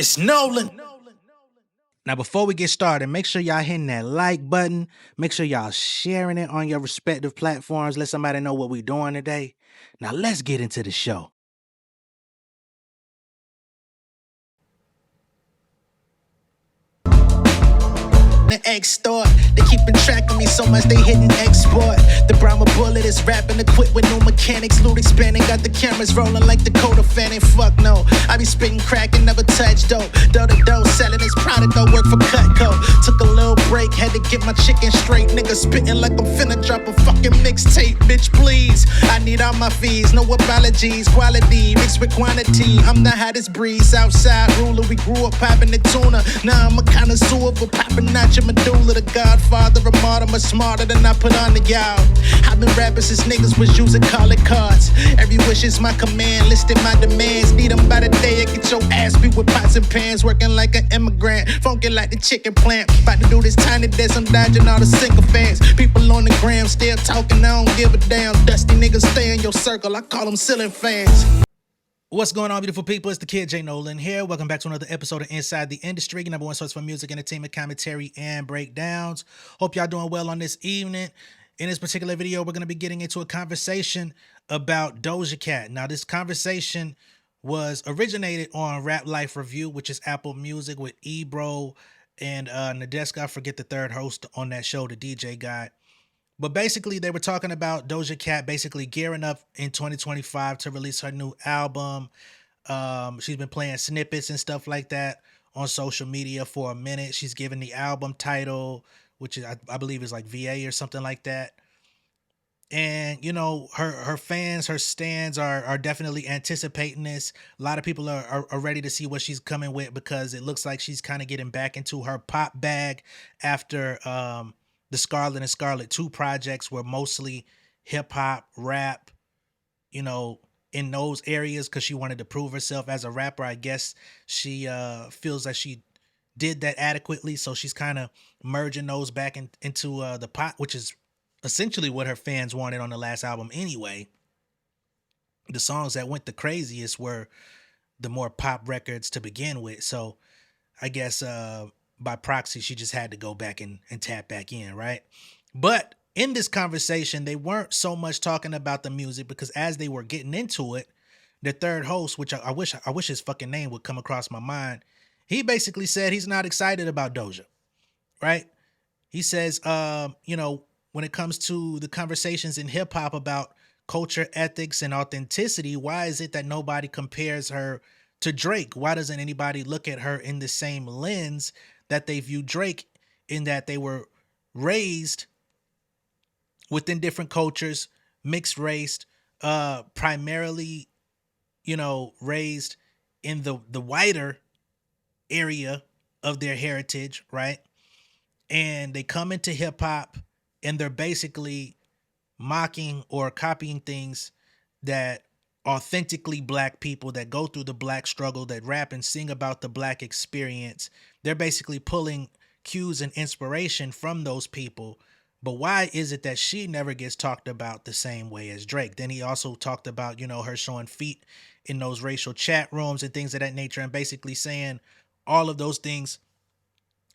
It's Nolan. Now, before we get started, make sure y'all hitting that like button. Make sure y'all sharing it on your respective platforms. Let somebody know what we're doing today. Now, let's get into the show. The X store, they keeping track of me so much they hitting export. The Brahma bullet is rapping, equipped with new mechanics, loot expanding, got the cameras rolling like Dakota Fanning. Fuck no, I be spitting crack and never touch dope. Dough selling this product, I work for Cutco. Took a little break, had to get my chicken straight. Nigga spitting like I'm finna drop a fucking mixtape, bitch please. I need all my fees, no apologies. Quality mixed with quantity. I'm the hottest breeze, outside ruler. We grew up popping the tuna. Now I'm a connoisseur for popping out your medulla. The Godfather, a martyr, much smarter than I put on to y'all. I've been rapping since niggas was using calling cards. Every wish is my command, listing my demands. Need them by the day, I get your ass beat with pots and pans. Working like an immigrant, funky like the chicken plant. About to do this tiny dance, I'm dodging all the single fans. People on the gram still talking, I don't give a damn. Dusty niggas stay in your circle, I call them ceiling fans. What's going on, beautiful people? It's the kid J Nolan here. Welcome back to another episode of Inside the Industry, your number one source for music, entertainment, commentary, and breakdowns. Hope y'all doing well on this evening. In this particular video, we're going to be getting into a conversation about Doja Cat. Now, this conversation was originated on Rap Life Review, which is Apple Music, with Ebro and Nadeska. I forget the third host on that show, the DJ guy. But basically, they were talking about Doja Cat basically gearing up in 2025 to release her new album. She's been playing snippets and stuff like that on social media for a minute. She's given the album title, which is, I believe is like VA or something like that. And, you know, her fans, her stans are definitely anticipating this. A lot of people are ready to see what she's coming with, because it looks like she's kind of getting back into her pop bag after the Scarlet and Scarlet 2 projects were mostly hip hop, rap, you know, in those areas, because she wanted to prove herself as a rapper. I guess she feels that she did that adequately, so she's kind of merging those back into the pop, which is essentially what her fans wanted on the last album anyway. The songs that went the craziest were the more pop records to begin with, so I guess by proxy, she just had to go back and tap back in, right? But in this conversation, they weren't so much talking about the music, because as they were getting into it, the third host, which I wish his fucking name would come across my mind, he basically said he's not excited about Doja, right? He says, you know, when it comes to the conversations in hip hop about culture, ethics, and authenticity, why is it that nobody compares her to Drake? Why doesn't anybody look at her in the same lens that they view Drake, in that they were raised within different cultures, mixed race, primarily, you know, raised in the whiter area of their heritage, right? And they come into hip hop and they're basically mocking or copying things that authentically black people that go through the black struggle, that rap and sing about the black experience. They're basically pulling cues and inspiration from those people. But why is it that she never gets talked about the same way as Drake? Then he also talked about, you know, her showing feet in those racial chat rooms and things of that nature, and basically saying all of those things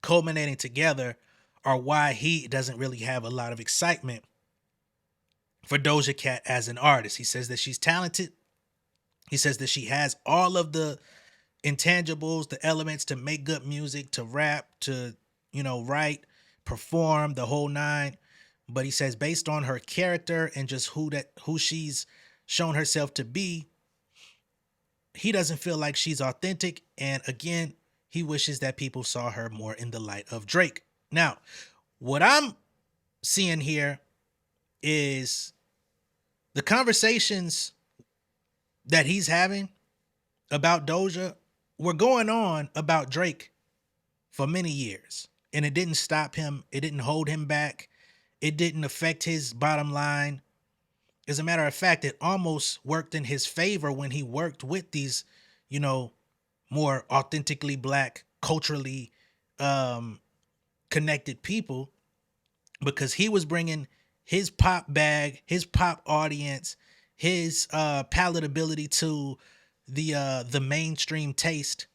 culminating together are why he doesn't really have a lot of excitement for Doja Cat as an artist. He says that she's talented. He says that she has all of the intangibles, the elements to make good music, to rap, to, you know, write, perform, the whole nine. But he says based on her character and just who she's shown herself to be, he doesn't feel like she's authentic. And again, he wishes that people saw her more in the light of Drake. Now, what I'm seeing here is the conversations that he's having about Doja were going on about Drake for many years. And it didn't stop him. It didn't hold him back. It didn't affect his bottom line. As a matter of fact, it almost worked in his favor when he worked with these, you know, more authentically black, culturally connected people, because he was bringing his pop bag, his pop audience, his palatability to the mainstream taste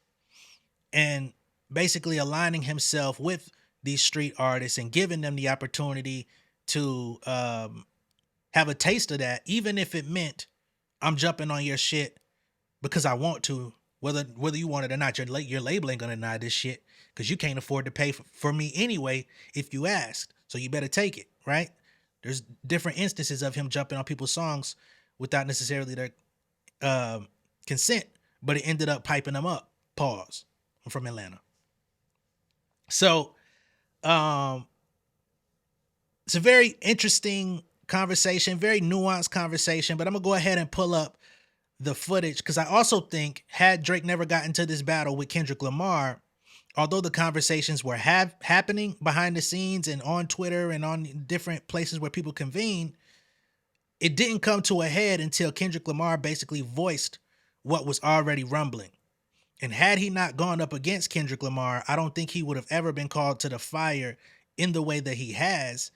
and basically aligning himself with these street artists and giving them the opportunity to have a taste of that, even if it meant I'm jumping on your shit because I want to, whether you want it or not. Your label ain't gonna deny this shit because you can't afford to pay for me anyway if you asked. So you better take it, right? There's different instances of him jumping on people's songs without necessarily their consent, but it ended up piping them up. Pause. I'm from Atlanta. So it's a very interesting conversation, very nuanced conversation, but I'm gonna go ahead and pull up the footage because I also think had Drake never gotten into this battle with Kendrick Lamar, although the conversations were happening behind the scenes and on Twitter and on different places where people convene, it didn't come to a head until Kendrick Lamar basically voiced what was already rumbling. And had he not gone up against Kendrick Lamar, I don't think he would have ever been called to the fire in the way that he has,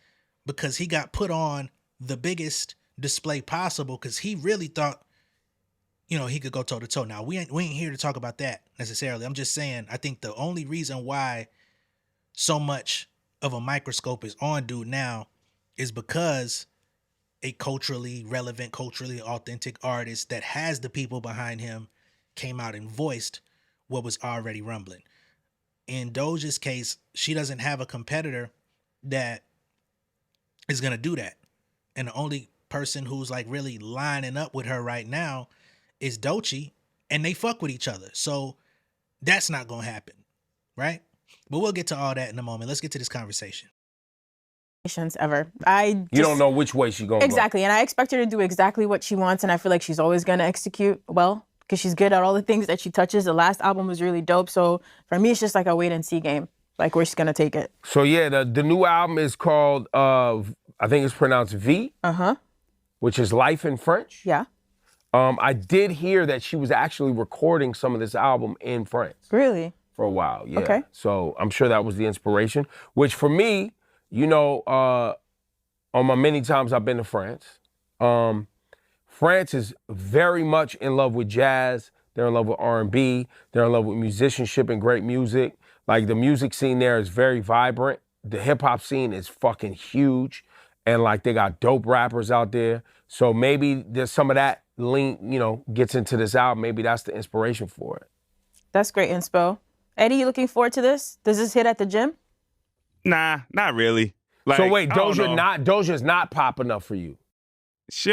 because he got put on the biggest display possible because he really thought, he could go toe to toe. Now, we ain't here to talk about that necessarily. I'm just saying, I think the only reason why so much of a microscope is on dude now is because a culturally relevant, culturally authentic artist that has the people behind him came out and voiced what was already rumbling. In Doja's case, she doesn't have a competitor that is going to do that. And the only person who's like really lining up with her right now is Doechii, and they fuck with each other. So that's not going to happen, right? But we'll get to all that in a moment. Let's get to this conversation. Ever. You don't know which way she's going to Exactly. And I expect her to do exactly what she wants, and I feel like she's always going to execute well because she's good at all the things that she touches. The last album was really dope. So for me, it's just like a wait and see game, like where she's going to take it. So yeah, the new album is called, I think it's pronounced V, which is Life in French. Yeah. I did hear that she was actually recording some of this album in France. Really? For a while, yeah. Okay. So I'm sure that was the inspiration, which for me, on my many times I've been to France, France is very much in love with jazz. They're in love with R&B. They're in love with musicianship and great music. Like the music scene there is very vibrant. The hip hop scene is fucking huge. And like they got dope rappers out there. So maybe there's some of that gets into this album. Maybe that's the inspiration for it. That's great inspo. Eddie, you looking forward to this? Does this hit at the gym? Nah, not really. Like, so wait, Doja's not pop enough for you? She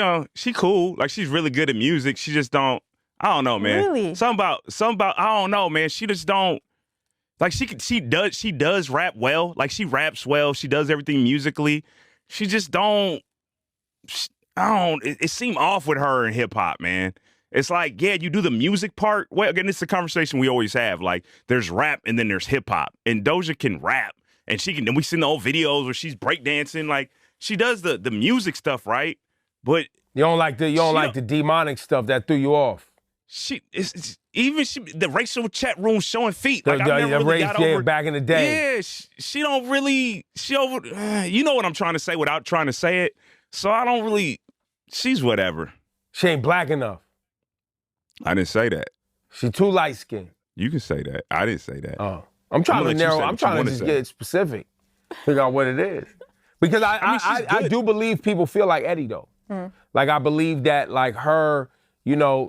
cool. Like she's really good at music. She just don't. I don't know, man. Really? Something about. I don't know, man. She just don't. Like she does rap well. Like she raps well. She does everything musically. She just don't. It seemed off with her in hip hop, man. It's like, yeah, you do the music part. Well, again, it's a conversation we always have. Like, there's rap and then there's hip hop, and Doja can rap, and she can. And we seen the old videos where she's breakdancing. Like, she does the music stuff right, but you don't like the demonic stuff that threw you off. The racial chat room showing feet. Like, I never really got over back in the day. Yeah, she don't really. You know what I'm trying to say without trying to say it. So I don't really. She's whatever. She ain't black enough. I didn't say that. She too light skinned. You can say that. I didn't say that. Oh, I'm trying to narrow. I'm trying to just get specific. Figure out what it is. Because I do believe people feel like Eddie though. Mm. Like I believe that like her, there's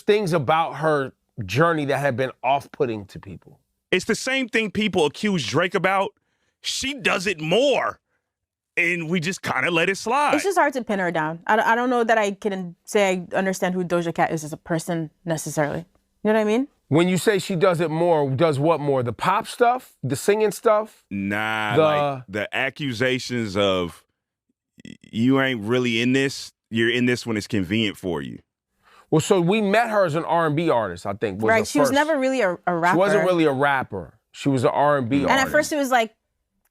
things about her journey that have been off-putting to people. It's the same thing people accuse Drake about. She does it more. And we just kind of let it slide. It's just hard to pin her down. I don't know that I can say I understand who Doja Cat is as a person necessarily. You know what I mean? When you say she does it more, does what more? The pop stuff? The singing stuff? Nah, like the accusations of you ain't really in this. You're in this when it's convenient for you. Well, so we met her as an R&B artist, I think. Right, she was never really a rapper. She wasn't really a rapper. She was an R&B artist. And at first it was like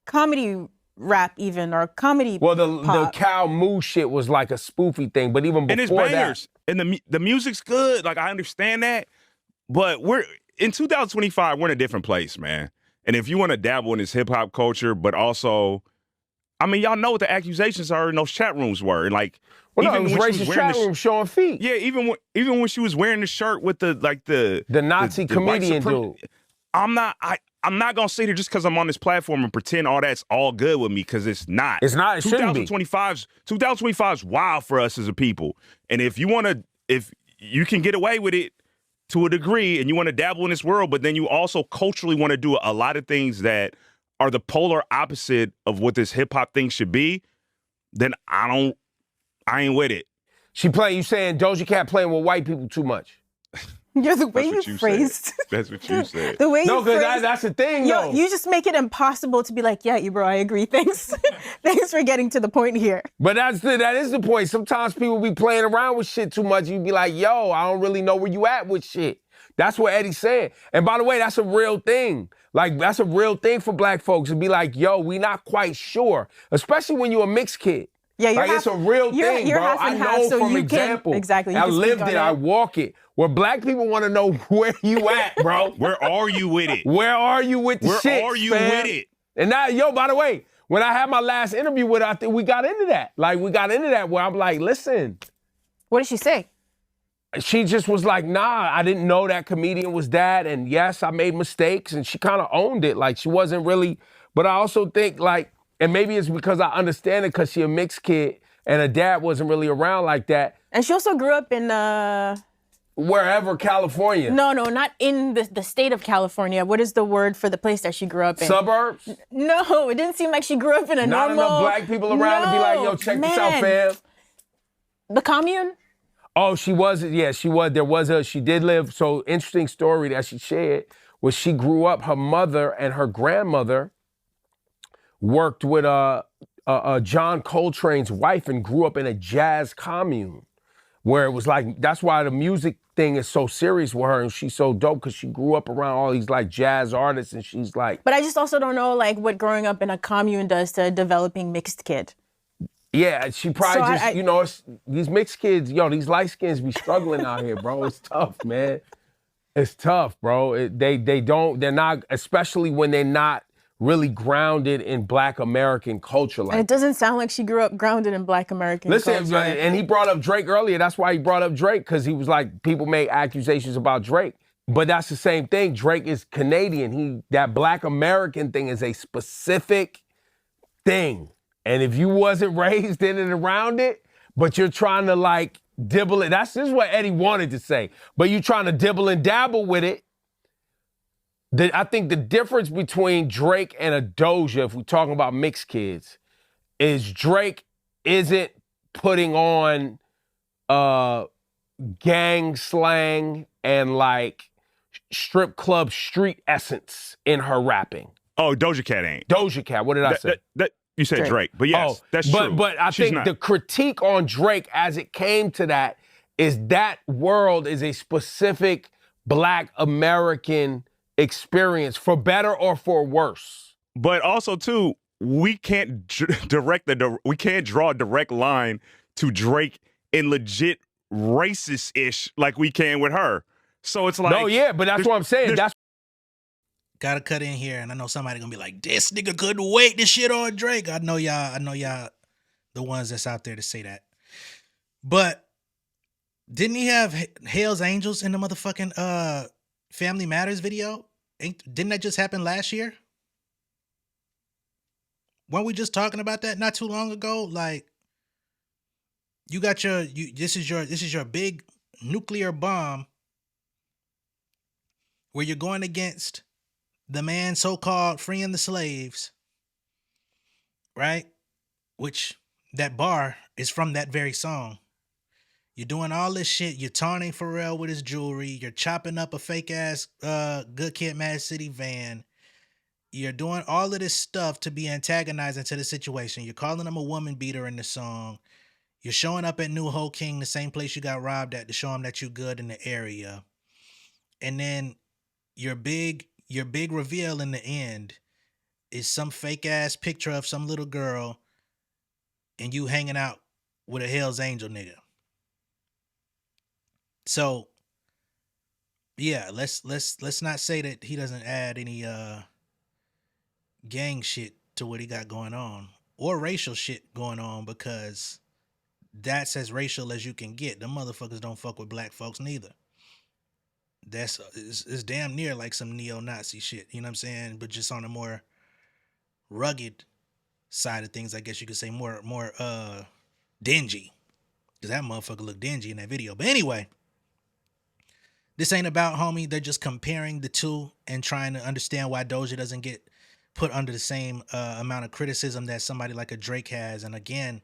comedy rap even, or comedy Well, the Cow Moo shit was like a spoofy thing, but even before and it's bangers. That. And the music's good, like I understand that, but we're in 2025, we're in a different place, man. And if you want to dabble in this hip-hop culture, but also, I mean, y'all know what the accusations are in those chat rooms were. Like, Well, no, even it was when she racist wearing chat room showing feet. Yeah, even when she was wearing the shirt with the Nazi the white comedian suprem- dude. I'm not gonna sit here just because I'm on this platform and pretend all that's all good with me, because it's not. It's not. It shouldn't be. 2025's wild for us as a people. And if you can get away with it to a degree and you want to dabble in this world, but then you also culturally want to do a lot of things that are the polar opposite of what this hip hop thing should be, then I ain't with it. You saying Doja Cat playing with white people too much? Yeah, the way That's you what phrased. said. That's what you said. The way No, you because phrased. that's the thing, Yo, though. you just make it impossible to be like, yeah, bro, I agree. Thanks. Thanks for getting to the point here. But that is the point. Sometimes people be playing around with shit too much. You be like, yo, I don't really know where you at with shit. That's what Eddie's saying. And by the way, that's a real thing. Like, that's a real thing for black folks to be like, yo, we not quite sure. Especially when you're a mixed kid. Yeah, you're it's a real thing, you're bro. half I and know half, so from you example. can, exactly. You I can speak lived on it. I walk it. Where black people want to know where you at, bro. Where are you with it? Where are you with the shit? Where are you fam? with it? And now, yo, by the way, when I had my last interview with her, I think we got into that. Like, we got into that where I'm like, listen. What did she say? She just was like, nah, I didn't know that comedian was that. And yes, I made mistakes. And she kind of owned it. Like, she wasn't really, but I also think like, and maybe it's because I understand it because she a mixed kid and her dad wasn't really around like that. And she also grew up in wherever, California. No, not in the state of California. What is the word for the place that she grew up in? Suburbs? No, it didn't seem like she grew up in a Not normal... enough black people around to be like, yo, check this out, fam. The commune? Oh, she was. Yeah, she was. She did live. So interesting story that she shared was she grew up. Her mother and her grandmother worked with John Coltrane's wife and grew up in a jazz commune, where it was like that's why the music thing is so serious with her and she's so dope because she grew up around all these like jazz artists and she's like. But I just also don't know like what growing up in a commune does to a developing mixed kid. Yeah, she probably it's, these mixed kids, these light skins be struggling out here, bro. It's tough, man. It's tough, bro. They're not, especially when they're not really grounded in Black American culture. Like, and it doesn't sound like she grew up grounded in Black American culture. Listen, and he brought up Drake earlier. That's why he brought up Drake, because he was like, people make accusations about Drake. But that's the same thing. Drake is Canadian. That Black American thing is a specific thing. And if you wasn't raised in and around it, but you're trying to like dibble it, this is what Eddie wanted to say, but you trying to dibble and dabble with it. I think the difference between Drake and a Doja, if we're talking about mixed kids, is Drake isn't putting on gang slang and like strip club street essence in her rapping. Oh, Doja Cat ain't. Doja Cat, what did I say? You said Drake, but yes, that's true. But I think the critique on Drake as it came to that is that world is a specific Black American experience, for better or for worse. But also too, we can't we can't draw a direct line to Drake in legit racist-ish like we can with her. So it's like, no, yeah, but that's what I'm saying. That's gotta cut in here, and I know somebody gonna be like, "This nigga couldn't wait to shit on Drake." I know y'all, the ones that's out there to say that. But didn't he have Hell's Angels in the motherfucking Family Matters video? Didn't that just happen last year? Weren't we just talking about that not too long ago? Like, you got this is your big nuclear bomb where you're going against the man so-called freeing the slaves, right? Which that bar is from that very song. You're doing all this shit. You're taunting Pharrell with his jewelry. You're chopping up a fake-ass Good Kid, Mad City van. You're doing all of this stuff to be antagonizing to the situation. You're calling him a woman beater in the song. You're showing up at New Ho King, the same place you got robbed at, to show him that you're good in the area. And then your big reveal in the end is some fake ass picture of some little girl and you hanging out with a Hell's Angel nigga. So yeah, let's not say that he doesn't add any gang shit to what he got going on, or racial shit going on, because that's as racial as you can get. The motherfuckers don't fuck with black folks neither. That's it's damn near like some neo-Nazi shit, you know what I'm saying? But just on a more rugged side of things, I guess you could say more dingy. Cause that motherfucker looked dingy in that video. But anyway, this ain't about homie. They're just comparing the two and trying to understand why Doja doesn't get put under the same amount of criticism that somebody like a Drake has. And again,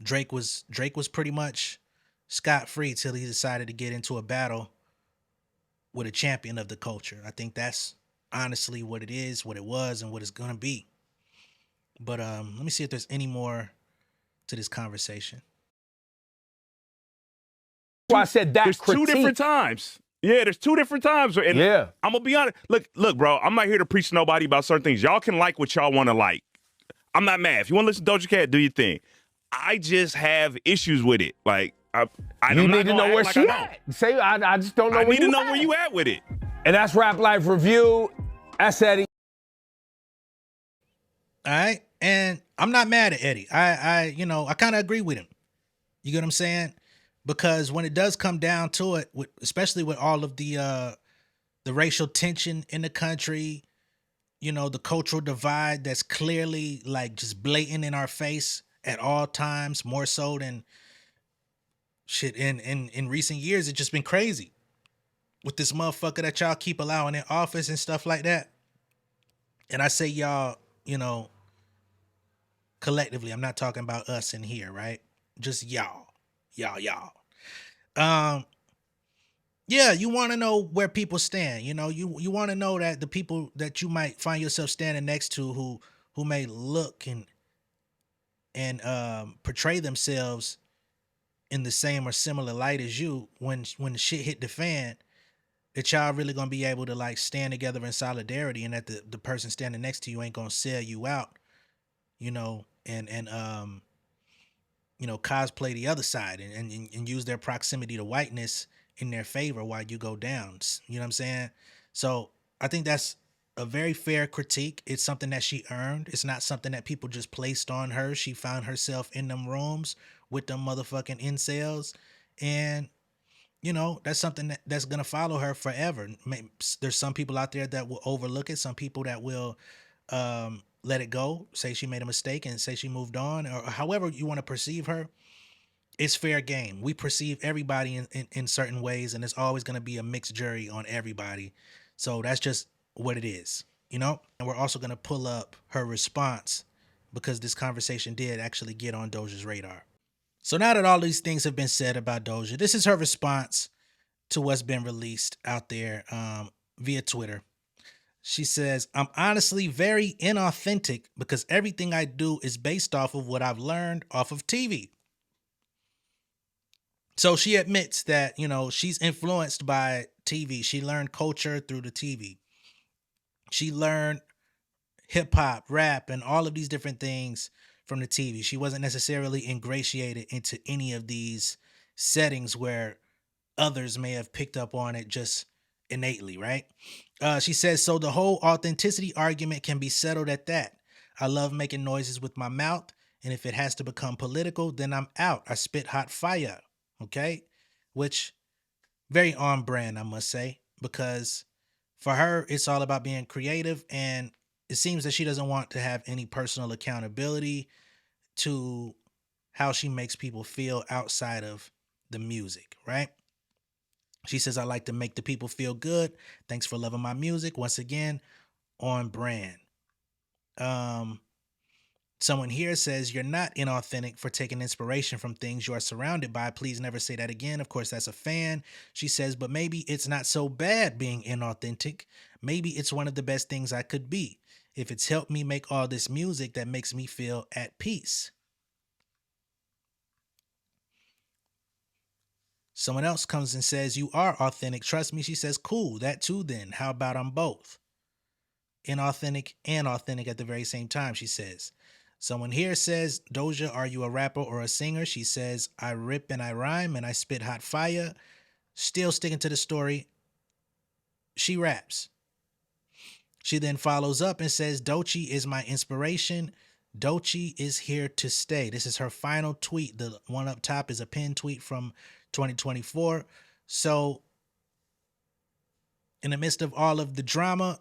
Drake was pretty much scot-free till he decided to get into a battle with a champion of the culture. I think that's honestly what it is, what it was, and what it's gonna be. But let me see if there's any more to this conversation. I said that there's critique. 2 different times. Yeah, there's 2 different times. And Yeah. I'm gonna be honest. Look, bro. I'm not here to preach to nobody about certain things. Y'all can like what y'all want to like. I'm not mad. If you want to listen to Doja Cat, do your thing. I just have issues with it. Like I You need to know where like she at. Say, I just don't know I where need you to know at. where you at with it. And that's Rap Life Review. That's Eddie. All right. And I'm not mad at Eddie. I kind of agree with him. You get what I'm saying? Because when it does come down to it, especially with all of the racial tension in the country, the cultural divide that's clearly like just blatant in our face at all times, more so than shit in recent years. It's just been crazy with this motherfucker that y'all keep allowing in office and stuff like that. And I say y'all, collectively, I'm not talking about us in here, right? Just y'all. Yeah, you want to know where people stand. You want to know that the people that you might find yourself standing next to who may look and portray themselves in the same or similar light as you, when the shit hit the fan, that y'all really gonna be able to like stand together in solidarity, and that the person standing next to you ain't gonna sell you out, and cosplay the other side and use their proximity to whiteness in their favor while you go down. You know what I'm saying? So I think that's a very fair critique. It's something that she earned. It's not something that people just placed on her. She found herself in them rooms with them motherfucking incels. And, that's something that's going to follow her forever. There's some people out there that will overlook it. Some people that will let it go, say she made a mistake and say she moved on, or however you want to perceive her. It's fair game. We perceive everybody in certain ways, and it's always going to be a mixed jury on everybody. So that's just what it is, And we're also going to pull up her response, because this conversation did actually get on Doja's radar. So now that all these things have been said about Doja, this is her response to what's been released out there via Twitter. She says, "I'm honestly very inauthentic because everything I do is based off of what I've learned off of TV." So she admits that, she's influenced by TV. She learned culture through the TV. She learned hip hop, rap, and all of these different things from the TV. She wasn't necessarily ingratiated into any of these settings where others may have picked up on it just innately, right? She says, "So the whole authenticity argument can be settled at that. I love making noises with my mouth, and if it has to become political, then I'm out. I spit hot fire." Okay? Which, very on brand, I must say, because for her, it's all about being creative, and it seems that she doesn't want to have any personal accountability to how she makes people feel outside of the music, right? She says, "I like to make the people feel good. Thanks for loving my music." Once again, on brand. Someone here says, "You're not inauthentic for taking inspiration from things you are surrounded by. Please never say that again." Of course, that's a fan. She says, "But maybe it's not so bad being inauthentic. Maybe it's one of the best things I could be, if it's helped me make all this music that makes me feel at peace." Someone else comes and says, "You are authentic. Trust me." She says, "Cool, that too then. How about I'm both? Inauthentic and authentic at the very same time," she says. Someone here says, "Doja, are you a rapper or a singer?" She says, "I rip and I rhyme and I spit hot fire." Still sticking to the story, she raps. She then follows up and says, "Doechii is my inspiration. Doechii is here to stay. This is her final tweet. The one up top is a pinned tweet from 2024. So in the midst of all of the drama,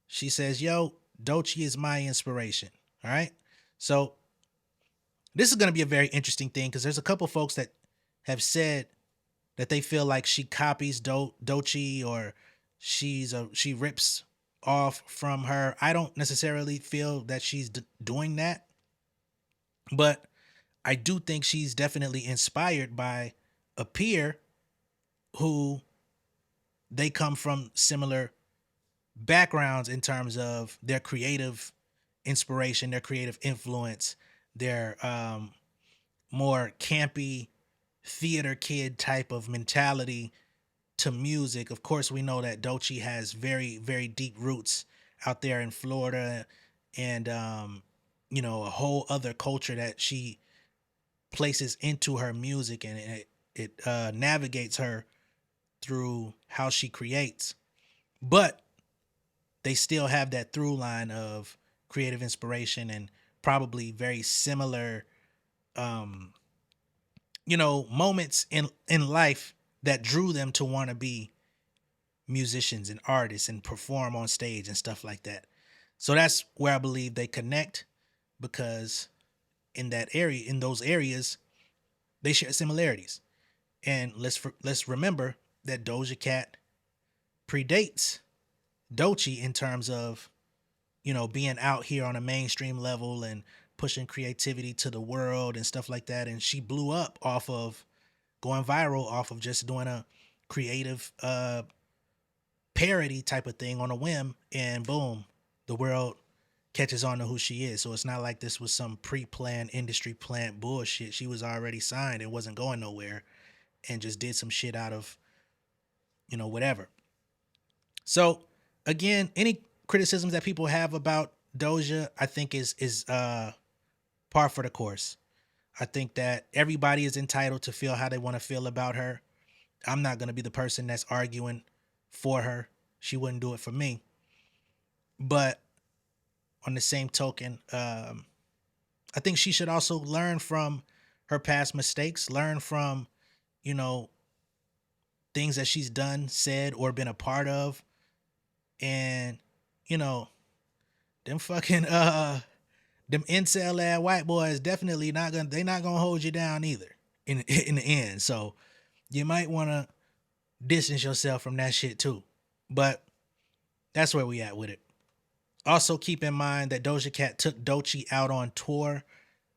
she says, yo, Doechii is my inspiration. All right. So this is going to be a very interesting thing because there's a couple folks that have said that they feel like she copies Doechii or she rips off from her. I don't necessarily feel that she's doing that, but I do think she's definitely inspired by a peer who they come from similar backgrounds in terms of their creative inspiration, their creative influence, their more campy theater kid type of mentality to music. Of course, we know that Doechii has very, very deep roots out there in Florida and, you know, a whole other culture that she places into her music, and it navigates her through how she creates. But they still have that through line of creative inspiration and probably very similar, you know, moments in life that drew them to want to be musicians and artists and perform on stage and stuff like that. So that's where I believe they connect, because in those areas, they share similarities. And let's remember that Doja Cat predates Doechii in terms of, you know, being out here on a mainstream level and pushing creativity to the world and stuff like that. And she blew up off of going viral off of just doing a creative parody type of thing on a whim, and boom, the world catches on to who she is. So it's not like this was some pre-planned industry plant bullshit. She was already signed and wasn't going nowhere and just did some shit out of, you know, whatever. So again, any criticisms that people have about Doja, I think is par for the course. I think that everybody is entitled to feel how they want to feel about her. I'm not going to be the person that's arguing for her. She wouldn't do it for me. But on the same token, I think she should also learn from her past mistakes, learn from, you know, things that she's done, said, or been a part of. And, you know, them fucking, them incel ass white boys definitely not gonna hold you down either in the end. So you might want to distance yourself from that shit too. But that's where we at with it. Also keep in mind that Doja Cat took Doechii out on tour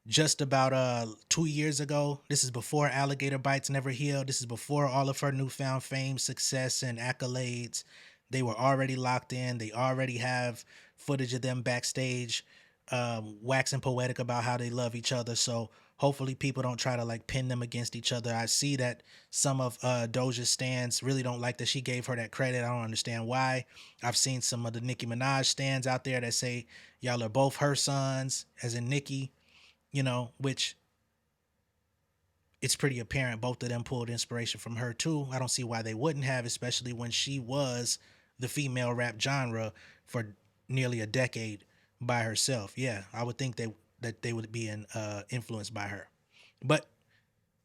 just about 2 years ago. This is before Alligator Bites Never Healed. This is before all of her newfound fame, success, and accolades. They were already locked in. They already have footage of them backstage waxing poetic about how they love each other. So hopefully people don't try to like pin them against each other. I see that some of Doja's stans really don't like that she gave her that credit. I don't understand why. I've seen some of the Nicki Minaj stans out there that say y'all are both her sons, as in Nicki, you know, which it's pretty apparent both of them pulled inspiration from her too. I don't see why they wouldn't have, especially when she was the female rap genre for nearly a decade by herself. Yeah, I would think that they would be influenced by her. But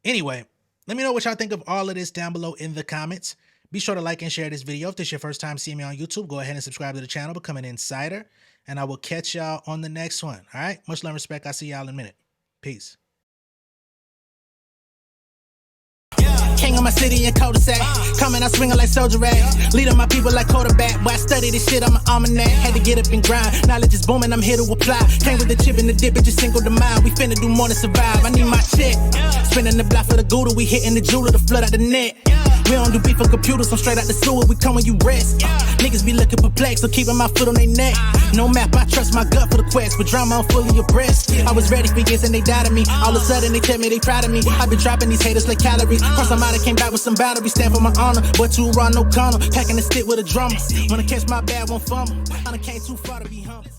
anyway, let me know what y'all think of all of this down below in the comments. Be sure to like and share this video. If this is your first time seeing me on YouTube, go ahead and subscribe to the channel, become an insider, and I will catch y'all on the next one. All right, much love and respect. I'll see y'all in a minute. Peace. King of my city in cul-de-sac. Coming out swinging like soldier rag. Leading my people like quarterback. Boy, I study this shit, I'm an almanac. Had to get up and grind. Knowledge is booming, I'm here to apply. Came with the chip and the dip, it just single the mile. We finna do more than survive. I need my check. Spinning the block for the Gouda. We hitting the jeweler to flood out the net. We don't do beef for computers, I'm straight out the sewer. We come when you rest. Niggas be looking perplexed, so keeping my foot on their neck. No map, I trust my gut for the quest. With drama, I'm fully abreast. I was ready for years and they doubted me. All of a sudden they tell me they proud of me. I been dropping these haters like calories. Cross I'm out, I came back with some batteries. Stand for my honor, but too raw, no corner. Packing the stick with a drummer. Wanna catch my bad, won't fumble. I done came too far to be humble.